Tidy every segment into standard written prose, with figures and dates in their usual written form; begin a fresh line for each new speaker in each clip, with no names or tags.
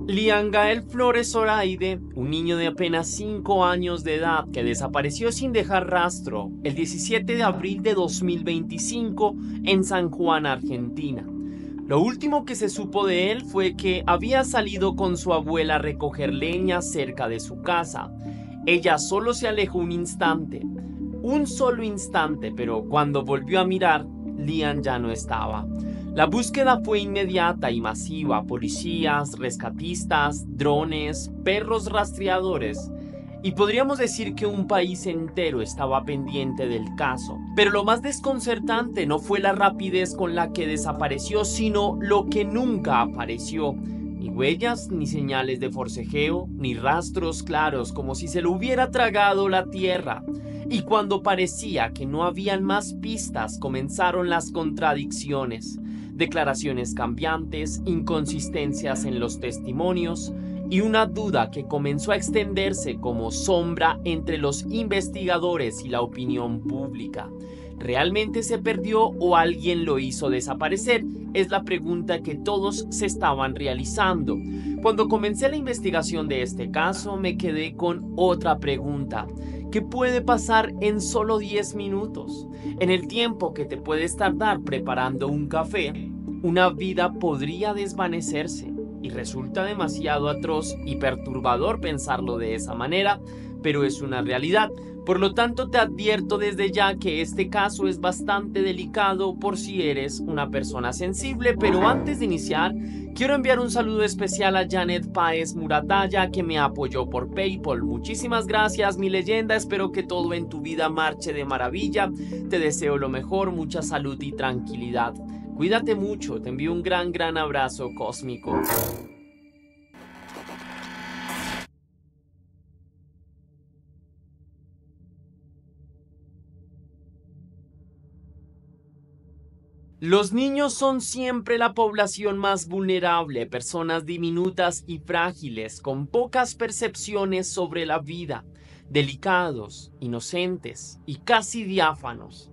Liam Gael Flores Zoraide, un niño de apenas 5 años de edad que desapareció sin dejar rastro el 17 de abril de 2025 en San Juan, Argentina. Lo último que se supo de él fue que había salido con su abuela a recoger leña cerca de su casa. Ella solo se alejó un solo instante, pero cuando volvió a mirar, Liam ya no estaba. La búsqueda fue inmediata y masiva: policías, rescatistas, drones, perros rastreadores. Y podríamos decir que un país entero estaba pendiente del caso. Pero lo más desconcertante no fue la rapidez con la que desapareció, sino lo que nunca apareció. Ni huellas, ni señales de forcejeo, ni rastros claros, como si se lo hubiera tragado la tierra. Y cuando parecía que no habían más pistas, comenzaron las contradicciones. Declaraciones cambiantes, inconsistencias en los testimonios y una duda que comenzó a extenderse como sombra entre los investigadores y la opinión pública. ¿Realmente se perdió o alguien lo hizo desaparecer? Es la pregunta que todos se estaban realizando. Cuando comencé la investigación de este caso, me quedé con otra pregunta. ¿Qué puede pasar en solo 10 minutos? En el tiempo que te puedes tardar preparando un café, una vida podría desvanecerse. Y resulta demasiado atroz y perturbador pensarlo de esa manera, pero es una realidad. Por lo tanto, te advierto desde ya que este caso es bastante delicado por si eres una persona sensible. Pero antes de iniciar, quiero enviar un saludo especial a Janet Páez Murataya, que me apoyó por PayPal. Muchísimas gracias, mi leyenda. Espero que todo en tu vida marche de maravilla. Te deseo lo mejor, mucha salud y tranquilidad. Cuídate mucho, te envío un gran abrazo cósmico. Los niños son siempre la población más vulnerable, personas diminutas y frágiles, con pocas percepciones sobre la vida, delicados, inocentes y casi diáfanos.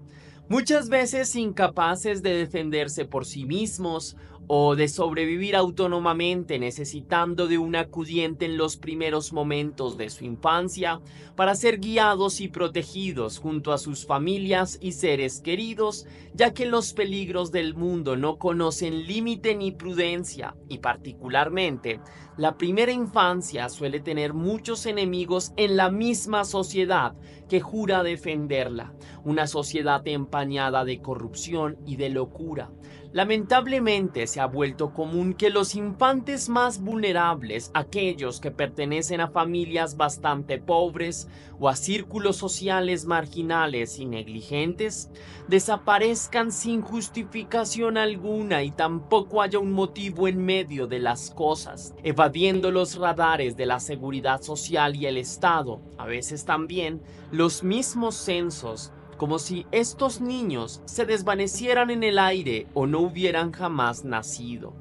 Muchas veces incapaces de defenderse por sí mismos o de sobrevivir autónomamente, necesitando de un acudiente en los primeros momentos de su infancia para ser guiados y protegidos junto a sus familias y seres queridos, ya que los peligros del mundo no conocen límite ni prudencia, y particularmente la primera infancia suele tener muchos enemigos en la misma sociedad que jura defenderla, una sociedad empañada de corrupción y de locura. Lamentablemente se ha vuelto común que los infantes más vulnerables, aquellos que pertenecen a familias bastante pobres o a círculos sociales marginales y negligentes, desaparezcan sin justificación alguna y tampoco haya un motivo en medio de las cosas, evadiendo los radares de la seguridad social y el Estado, a veces también los mismos censos, como si estos niños se desvanecieran en el aire o no hubieran jamás nacido.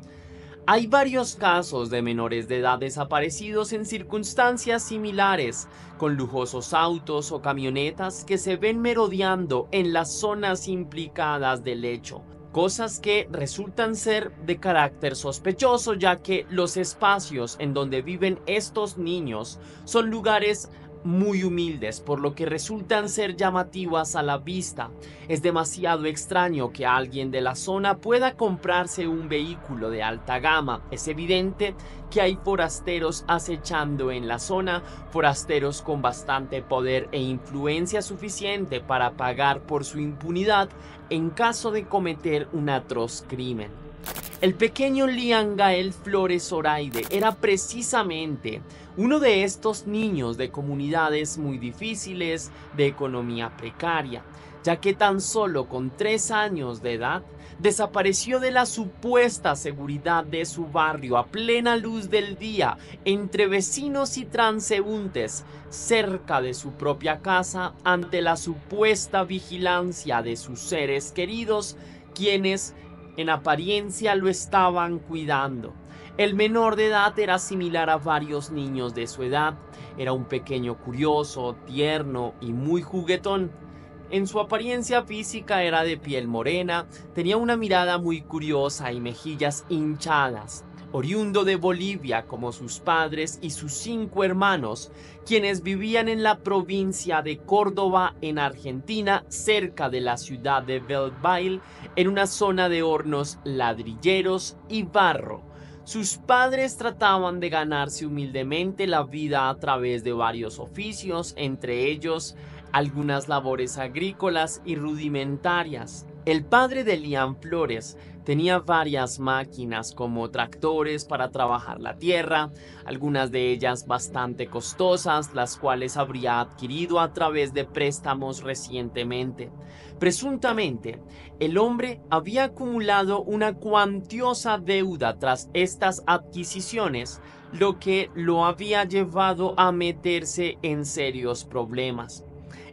Hay varios casos de menores de edad desaparecidos en circunstancias similares, con lujosos autos o camionetas que se ven merodeando en las zonas implicadas del hecho. Cosas que resultan ser de carácter sospechoso, ya que los espacios en donde viven estos niños son lugares muy humildes, por lo que resultan ser llamativas a la vista. Es demasiado extraño que alguien de la zona pueda comprarse un vehículo de alta gama. Es evidente que hay forasteros acechando en la zona, forasteros con bastante poder e influencia suficiente para pagar por su impunidad en caso de cometer un atroz crimen. El pequeño Liam Gael Flores Zoraide era precisamente uno de estos niños de comunidades muy difíciles, de economía precaria, ya que tan solo con 3 años de edad desapareció de la supuesta seguridad de su barrio a plena luz del día, entre vecinos y transeúntes, cerca de su propia casa, ante la supuesta vigilancia de sus seres queridos, quienes en apariencia lo estaban cuidando. El menor de edad era similar a varios niños de su edad. Era un pequeño curioso, tierno y muy juguetón. En su apariencia física era de piel morena, tenía una mirada muy curiosa y mejillas hinchadas. Oriundo de Bolivia como sus padres y sus 5 hermanos, quienes vivían en la provincia de Córdoba en Argentina, cerca de la ciudad de Belvail, en una zona de hornos ladrilleros y barro. Sus padres trataban de ganarse humildemente la vida a través de varios oficios, entre ellos algunas labores agrícolas y rudimentarias. El padre de Lian Flores tenía varias máquinas como tractores para trabajar la tierra, algunas de ellas bastante costosas, las cuales habría adquirido a través de préstamos recientemente. Presuntamente, el hombre había acumulado una cuantiosa deuda tras estas adquisiciones, lo que lo había llevado a meterse en serios problemas.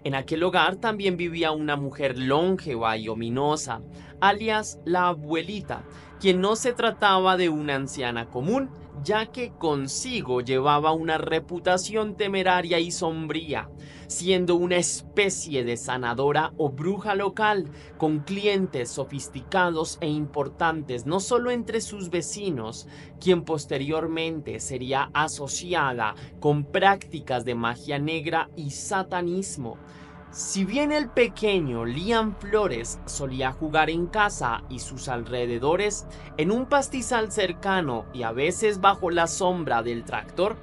En aquel hogar también vivía una mujer longeva y ominosa, alias la abuelita, quien no se trataba de una anciana común, ya que consigo llevaba una reputación temeraria y sombría, siendo una especie de sanadora o bruja local, con clientes sofisticados e importantes no solo entre sus vecinos, quien posteriormente sería asociada con prácticas de magia negra y satanismo. Si bien el pequeño Lian Flores solía jugar en casa y sus alrededores, en un pastizal cercano y a veces bajo la sombra del tractor,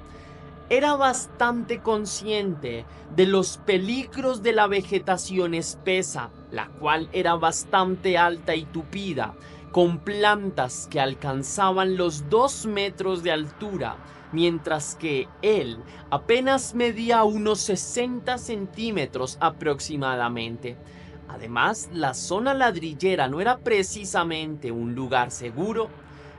era bastante consciente de los peligros de la vegetación espesa, la cual era bastante alta y tupida, con plantas que alcanzaban los 2 metros de altura, mientras que él apenas medía unos 60 centímetros aproximadamente. Además, la zona ladrillera no era precisamente un lugar seguro,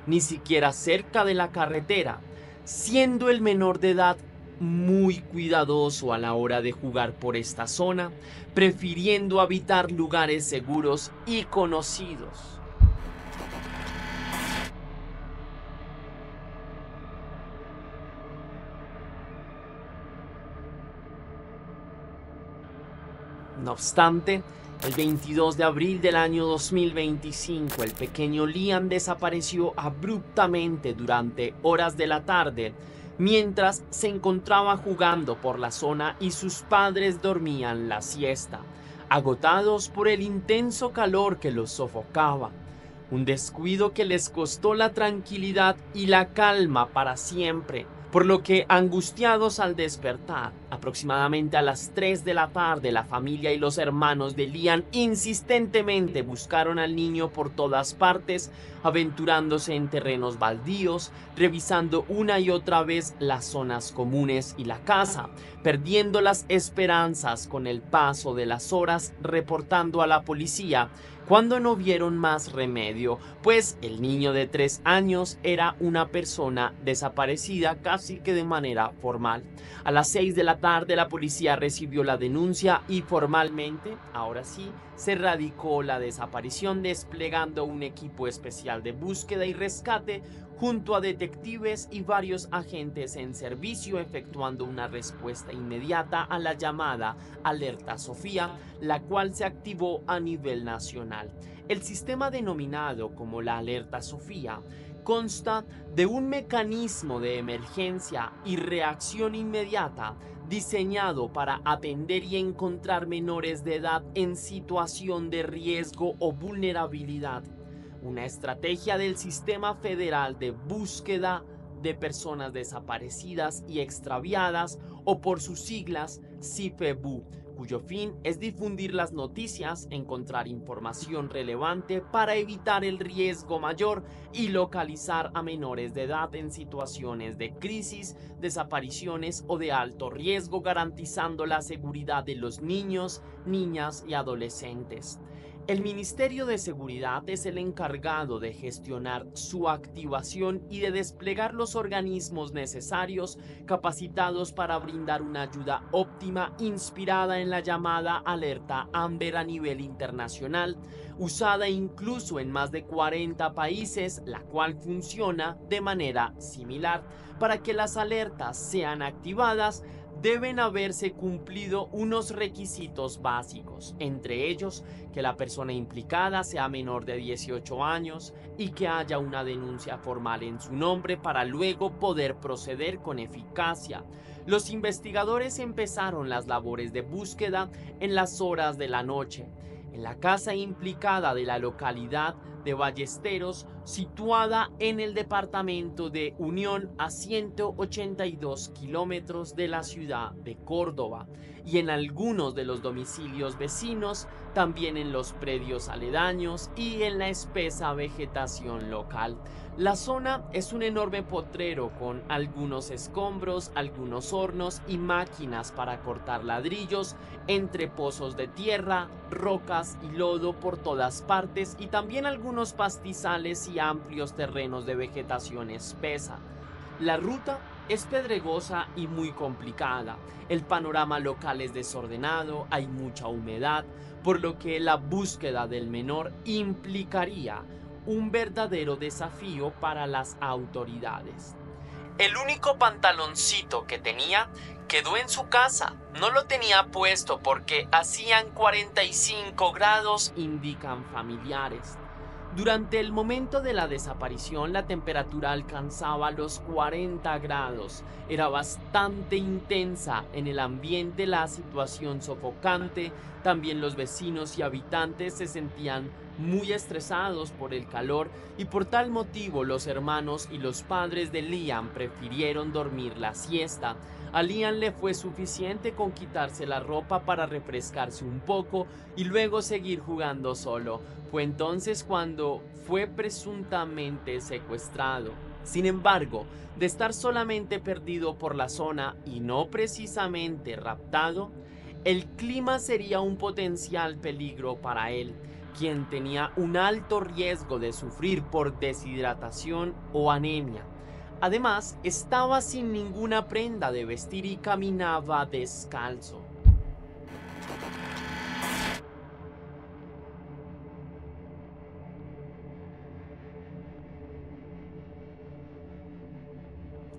ni siquiera cerca de la carretera, siendo el menor de edad muy cuidadoso a la hora de jugar por esta zona, prefiriendo habitar lugares seguros y conocidos. No obstante, el 22 de abril del año 2025, el pequeño Liam desapareció abruptamente durante horas de la tarde, mientras se encontraba jugando por la zona y sus padres dormían la siesta, agotados por el intenso calor que los sofocaba. Un descuido que les costó la tranquilidad y la calma para siempre, por lo que, angustiados al despertar, aproximadamente a las 3 de la tarde, la familia y los hermanos de Liam insistentemente buscaron al niño por todas partes, aventurándose en terrenos baldíos, revisando una y otra vez las zonas comunes y la casa, perdiendo las esperanzas con el paso de las horas, reportando a la policía cuando no vieron más remedio, pues el niño de 3 años era una persona desaparecida casi que de manera formal. A las 6 de la tarde la policía recibió la denuncia y formalmente, ahora sí, se radicó la desaparición, desplegando un equipo especial de búsqueda y rescate junto a detectives y varios agentes en servicio, efectuando una respuesta inmediata a la llamada Alerta Sofía, la cual se activó a nivel nacional. El sistema denominado como la Alerta Sofía consta de un mecanismo de emergencia y reacción inmediata diseñado para atender y encontrar menores de edad en situación de riesgo o vulnerabilidad. Una estrategia del Sistema Federal de Búsqueda de Personas Desaparecidas y Extraviadas, o por sus siglas CIFEBU, cuyo fin es difundir las noticias, encontrar información relevante para evitar el riesgo mayor y localizar a menores de edad en situaciones de crisis, desapariciones o de alto riesgo, garantizando la seguridad de los niños, niñas y adolescentes. El Ministerio de Seguridad es el encargado de gestionar su activación y de desplegar los organismos necesarios capacitados para brindar una ayuda óptima inspirada en la llamada Alerta Amber a nivel internacional, usada incluso en más de 40 países, la cual funciona de manera similar. Para que las alertas sean activadas, deben haberse cumplido unos requisitos básicos, entre ellos que la persona implicada sea menor de 18 años y que haya una denuncia formal en su nombre para luego poder proceder con eficacia. Los investigadores empezaron las labores de búsqueda en las horas de la noche, en la casa implicada de la localidad de Ballesteros, situada en el departamento de Unión a 182 kilómetros de la ciudad de Córdoba, y en algunos de los domicilios vecinos, también en los predios aledaños y en la espesa vegetación local. La zona es un enorme potrero con algunos escombros, algunos hornos y máquinas para cortar ladrillos, entre pozos de tierra, rocas y lodo por todas partes, y también algunos pastizales y amplios terrenos de vegetación espesa. La ruta es pedregosa y muy complicada. El panorama local es desordenado, hay mucha humedad, por lo que la búsqueda del menor implicaría un verdadero desafío para las autoridades. El único pantaloncito que tenía quedó en su casa. No lo tenía puesto porque hacían 45 grados, indican familiares. Durante el momento de la desaparición, la temperatura alcanzaba los 40 grados. Era bastante intensa en el ambiente, la situación sofocante. También los vecinos y habitantes se sentían muy estresados por el calor, y por tal motivo los hermanos y los padres de Liam prefirieron dormir la siesta. A Liam le fue suficiente con quitarse la ropa para refrescarse un poco y luego seguir jugando solo. Fue entonces cuando fue presuntamente secuestrado. Sin embargo, de estar solamente perdido por la zona y no precisamente raptado, el clima sería un potencial peligro para él, quien tenía un alto riesgo de sufrir por deshidratación o anemia. Además, estaba sin ninguna prenda de vestir y caminaba descalzo.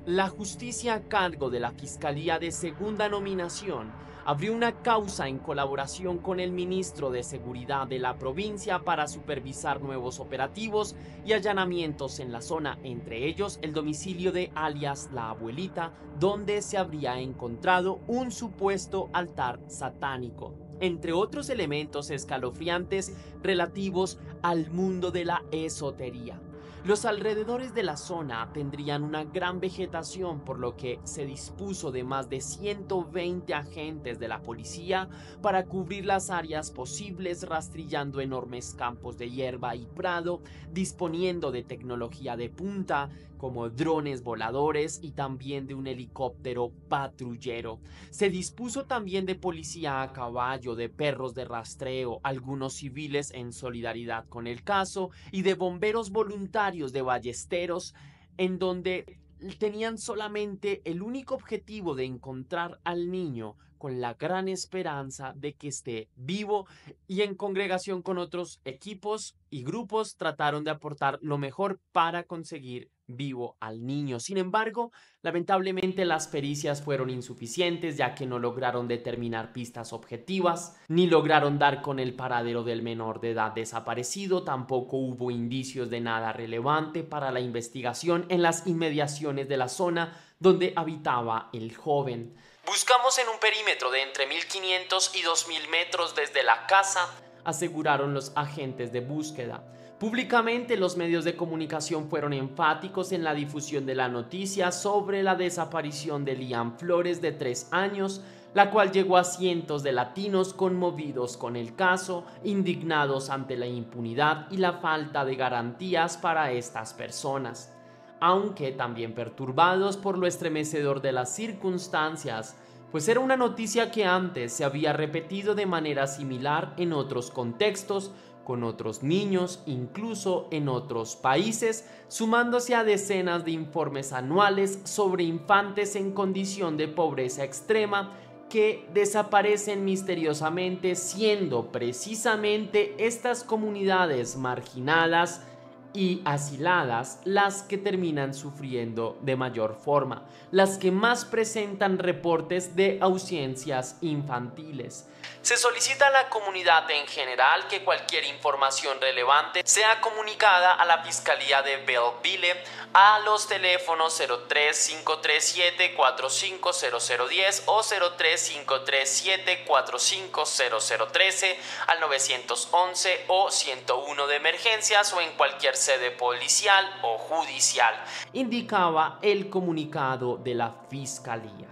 La justicia a cargo de la Fiscalía de Segunda Nominación abrió una causa en colaboración con el ministro de Seguridad de la provincia para supervisar nuevos operativos y allanamientos en la zona, entre ellos el domicilio de alias La Abuelita, donde se habría encontrado un supuesto altar satánico, entre otros elementos escalofriantes relativos al mundo de la esotería. Los alrededores de la zona tendrían una gran vegetación, por lo que se dispuso de más de 120 agentes de la policía para cubrir las áreas posibles, rastrillando enormes campos de hierba y prado, disponiendo de tecnología de punta como drones voladores y también de un helicóptero patrullero. Se dispuso también de policía a caballo, de perros de rastreo, algunos civiles en solidaridad con el caso, y de bomberos voluntarios de Ballesteros, en donde tenían solamente el único objetivo de encontrar al niño, con la gran esperanza de que esté vivo, y en congregación con otros equipos y grupos trataron de aportar lo mejor para conseguir vivo al niño. Sin embargo, lamentablemente las pericias fueron insuficientes, ya que no lograron determinar pistas objetivas, ni lograron dar con el paradero del menor de edad desaparecido. Tampoco hubo indicios de nada relevante para la investigación en las inmediaciones de la zona donde habitaba el joven. Buscamos en un perímetro de entre 1500 y 2000 metros desde la casa, aseguraron los agentes de búsqueda. Públicamente, los medios de comunicación fueron enfáticos en la difusión de la noticia sobre la desaparición de Liam Flores, de 3 años, la cual llegó a cientos de latinos conmovidos con el caso, indignados ante la impunidad y la falta de garantías para estas personas, aunque también perturbados por lo estremecedor de las circunstancias, pues era una noticia que antes se había repetido de manera similar en otros contextos, con otros niños, incluso en otros países, sumándose a decenas de informes anuales sobre infantes en condición de pobreza extrema que desaparecen misteriosamente, siendo precisamente estas comunidades marginadas y asiladas las que terminan sufriendo de mayor forma, las que más presentan reportes de ausencias infantiles. Se solicita a la comunidad en general que cualquier información relevante sea comunicada a la Fiscalía de Belleville a los teléfonos 03-537-450010 o 03-537-450013 al 911 o 101 de emergencias o en cualquier sede policial o judicial, indicaba el comunicado de la Fiscalía.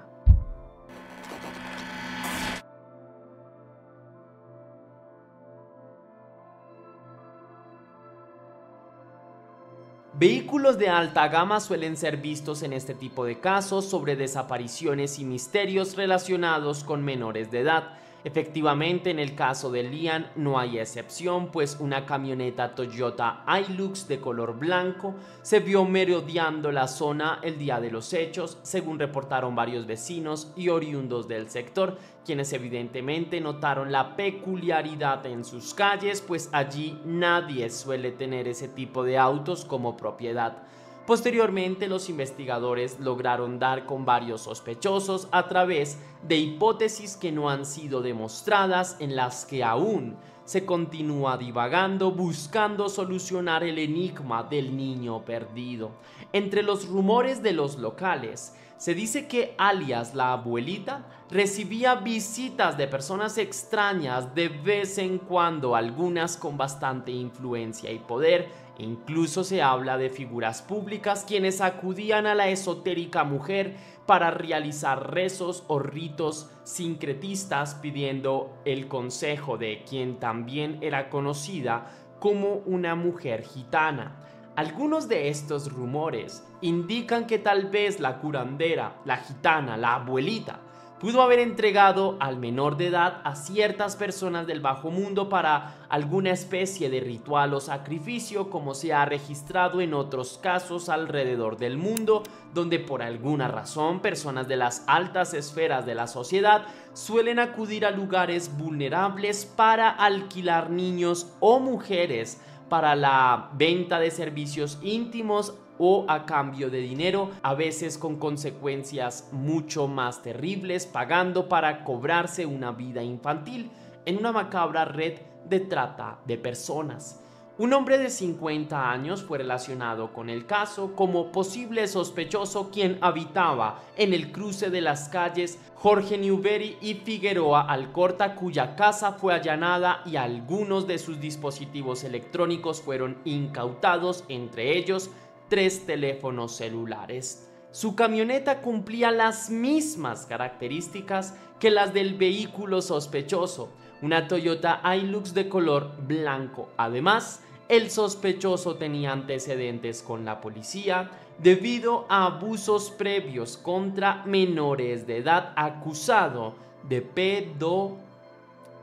Vehículos de alta gama suelen ser vistos en este tipo de casos sobre desapariciones y misterios relacionados con menores de edad. Efectivamente, en el caso de Liam no hay excepción, pues una camioneta Toyota Hilux de color blanco se vio merodeando la zona el día de los hechos, según reportaron varios vecinos y oriundos del sector, quienes evidentemente notaron la peculiaridad en sus calles, pues allí nadie suele tener ese tipo de autos como propiedad. Posteriormente, los investigadores lograron dar con varios sospechosos a través de hipótesis que no han sido demostradas, en las que aún se continúa divagando buscando solucionar el enigma del niño perdido. Entre los rumores de los locales, se dice que alias la abuelita recibía visitas de personas extrañas de vez en cuando, algunas con bastante influencia y poder. Incluso se habla de figuras públicas quienes acudían a la esotérica mujer para realizar rezos o ritos sincretistas pidiendo el consejo de quien también era conocida como una mujer gitana. Algunos de estos rumores indican que tal vez la curandera, la gitana, la abuelita, pudo haber entregado al menor de edad a ciertas personas del bajo mundo para alguna especie de ritual o sacrificio, como se ha registrado en otros casos alrededor del mundo, donde por alguna razón personas de las altas esferas de la sociedad suelen acudir a lugares vulnerables para alquilar niños o mujeres para la venta de servicios íntimos o a cambio de dinero, a veces con consecuencias mucho más terribles, pagando para cobrarse una vida infantil en una macabra red de trata de personas. Un hombre de 50 años fue relacionado con el caso como posible sospechoso, quien habitaba en el cruce de las calles Jorge Newbery y Figueroa Alcorta, cuya casa fue allanada y algunos de sus dispositivos electrónicos fueron incautados, entre ellos 3 teléfonos celulares. Su camioneta cumplía las mismas características que las del vehículo sospechoso, una Toyota Hilux de color blanco. Además, el sospechoso tenía antecedentes con la policía debido a abusos previos contra menores de edad, acusado de pedo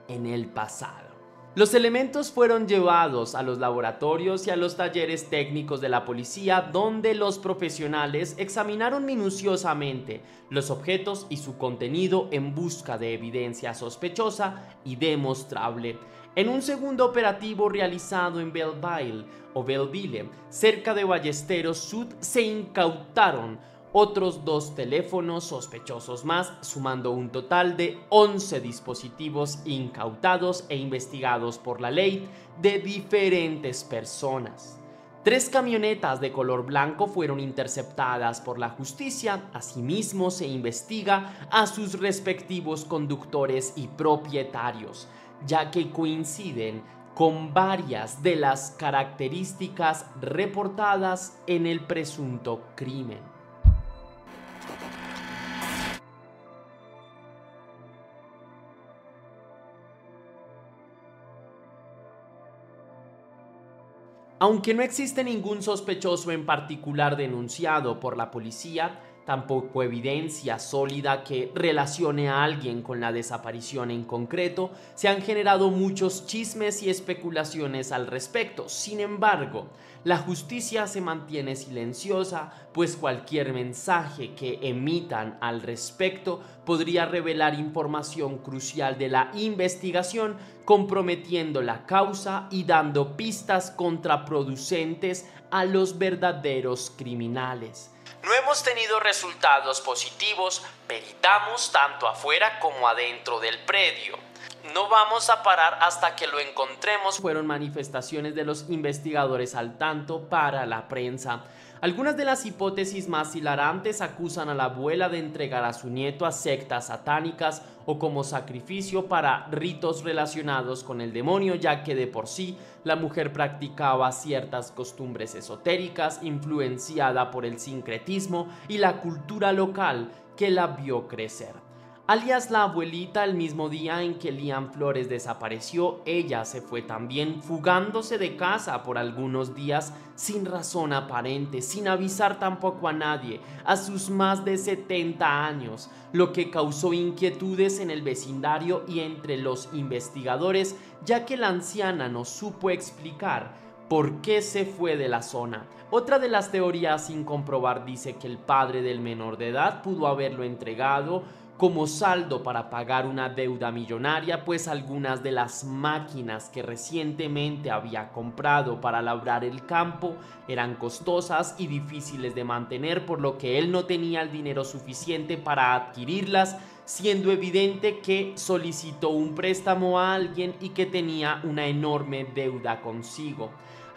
en el pasado. Los elementos fueron llevados a los laboratorios y a los talleres técnicos de la policía, donde los profesionales examinaron minuciosamente los objetos y su contenido en busca de evidencia sospechosa y demostrable. En un segundo operativo realizado en Belleville, cerca de Ballesteros Sud, se incautaron otros 2 teléfonos sospechosos más, sumando un total de 11 dispositivos incautados e investigados por la ley de diferentes personas. 3 camionetas de color blanco fueron interceptadas por la justicia. Asimismo, se investiga a sus respectivos conductores y propietarios, ya que coinciden con varias de las características reportadas en el presunto crimen. Aunque no existe ningún sospechoso en particular denunciado por la policía, tampoco evidencia sólida que relacione a alguien con la desaparición en concreto, se han generado muchos chismes y especulaciones al respecto. Sin embargo, la justicia se mantiene silenciosa, pues cualquier mensaje que emitan al respecto podría revelar información crucial de la investigación, comprometiendo la causa y dando pistas contraproducentes a los verdaderos criminales. No hemos tenido resultados positivos, peritamos tanto afuera como adentro del predio. No vamos a parar hasta que lo encontremos, fueron manifestaciones de los investigadores al tanto para la prensa. Algunas de las hipótesis más hilarantes acusan a la abuela de entregar a su nieto a sectas satánicas o como sacrificio para ritos relacionados con el demonio, ya que de por sí la mujer practicaba ciertas costumbres esotéricas influenciada por el sincretismo y la cultura local que la vio crecer. Alias la abuelita, el mismo día en que Lian Flores desapareció, ella se fue también, fugándose de casa por algunos días sin razón aparente, sin avisar tampoco a nadie, a sus más de 70 años, lo que causó inquietudes en el vecindario y entre los investigadores, ya que la anciana no supo explicar por qué se fue de la zona. Otra de las teorías sin comprobar dice que el padre del menor de edad pudo haberlo entregado como saldo para pagar una deuda millonaria, pues algunas de las máquinas que recientemente había comprado para labrar el campo eran costosas y difíciles de mantener, por lo que él no tenía el dinero suficiente para adquirirlas, siendo evidente que solicitó un préstamo a alguien y que tenía una enorme deuda consigo.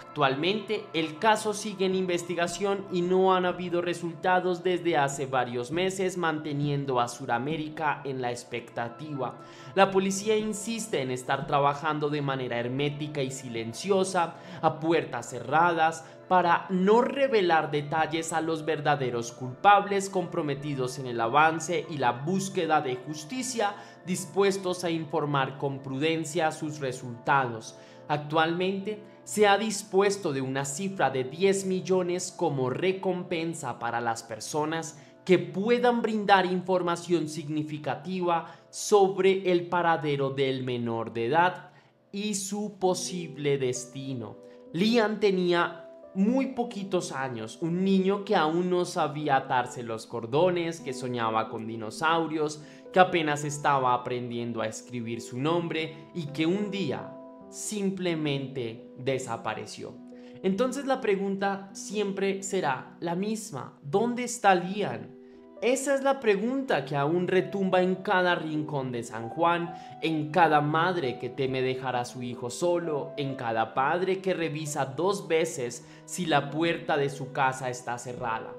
Actualmente el caso sigue en investigación y no han habido resultados desde hace varios meses, manteniendo a Sudamérica en la expectativa. La policía insiste en estar trabajando de manera hermética y silenciosa, a puertas cerradas, para no revelar detalles a los verdaderos culpables, comprometidos en el avance y la búsqueda de justicia, dispuestos a informar con prudencia sus resultados. Actualmente se ha dispuesto de una cifra de 10 millones como recompensa para las personas que puedan brindar información significativa sobre el paradero del menor de edad y su posible destino. Lian tenía muy poquitos años, un niño que aún no sabía atarse los cordones, que soñaba con dinosaurios, que apenas estaba aprendiendo a escribir su nombre y que un día simplemente desapareció. Entonces la pregunta siempre será la misma: ¿dónde está Lian? Esa es la pregunta que aún retumba en cada rincón de San Juan, en cada madre que teme dejar a su hijo solo, en cada padre que revisa 2 veces si la puerta de su casa está cerrada.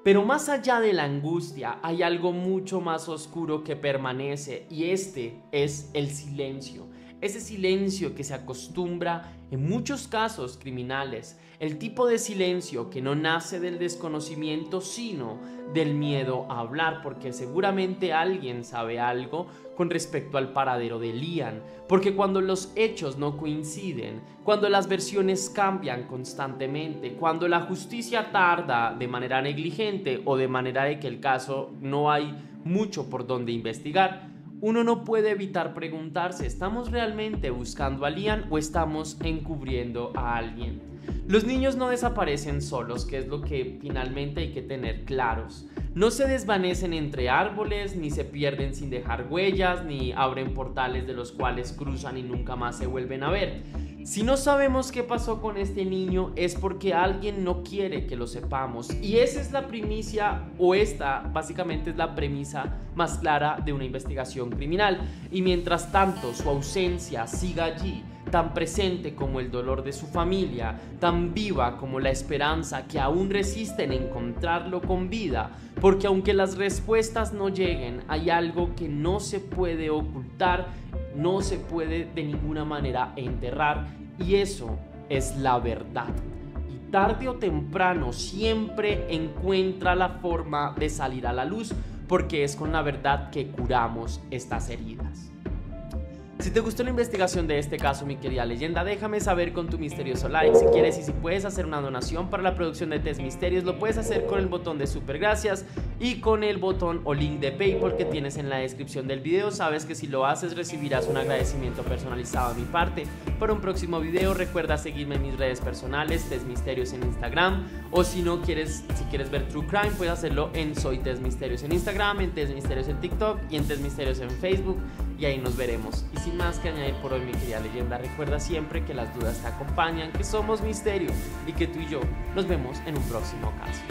Pero más allá de la angustia hay algo mucho más oscuro que permanece, y este es el silencio. Ese silencio que se acostumbra en muchos casos criminales, el tipo de silencio que no nace del desconocimiento sino del miedo a hablar, porque seguramente alguien sabe algo con respecto al paradero de Lian, porque cuando los hechos no coinciden, cuando las versiones cambian constantemente, cuando la justicia tarda de manera negligente o de manera de que el caso no hay mucho por donde investigar, uno no puede evitar preguntarse: ¿estamos realmente buscando a Lian o estamos encubriendo a alguien? Los niños no desaparecen solos, que es lo que finalmente hay que tener claros. No se desvanecen entre árboles, ni se pierden sin dejar huellas, ni abren portales de los cuales cruzan y nunca más se vuelven a ver. Si no sabemos qué pasó con este niño es porque alguien no quiere que lo sepamos, y esa es la primicia, o esta básicamente es la premisa más clara de una investigación criminal. Y mientras tanto su ausencia siga allí, tan presente como el dolor de su familia, tan viva como la esperanza que aún resiste en encontrarlo con vida, porque aunque las respuestas no lleguen, hay algo que no se puede ocultar, no se puede de ninguna manera enterrar, y eso es la verdad. Y tarde o temprano siempre encuentra la forma de salir a la luz, porque es con la verdad que curamos estas heridas. Si te gustó la investigación de este caso, mi querida leyenda, déjame saber con tu misterioso like si quieres, y si puedes hacer una donación para la producción de Test Misterios, lo puedes hacer con el botón de super gracias y con el botón o link de PayPal que tienes en la descripción del video. Sabes que si lo haces recibirás un agradecimiento personalizado de mi parte. Para un próximo video recuerda seguirme en mis redes personales, Test Misterios en Instagram, o si quieres ver True Crime, puedes hacerlo en Soy Test Misterios en Instagram, en Test Misterios en TikTok y en Test Misterios en Facebook, y ahí nos veremos. Y sin más que añadir por hoy, mi querida leyenda, recuerda siempre que las dudas te acompañan, que somos misterio y que tú y yo nos vemos en un próximo caso.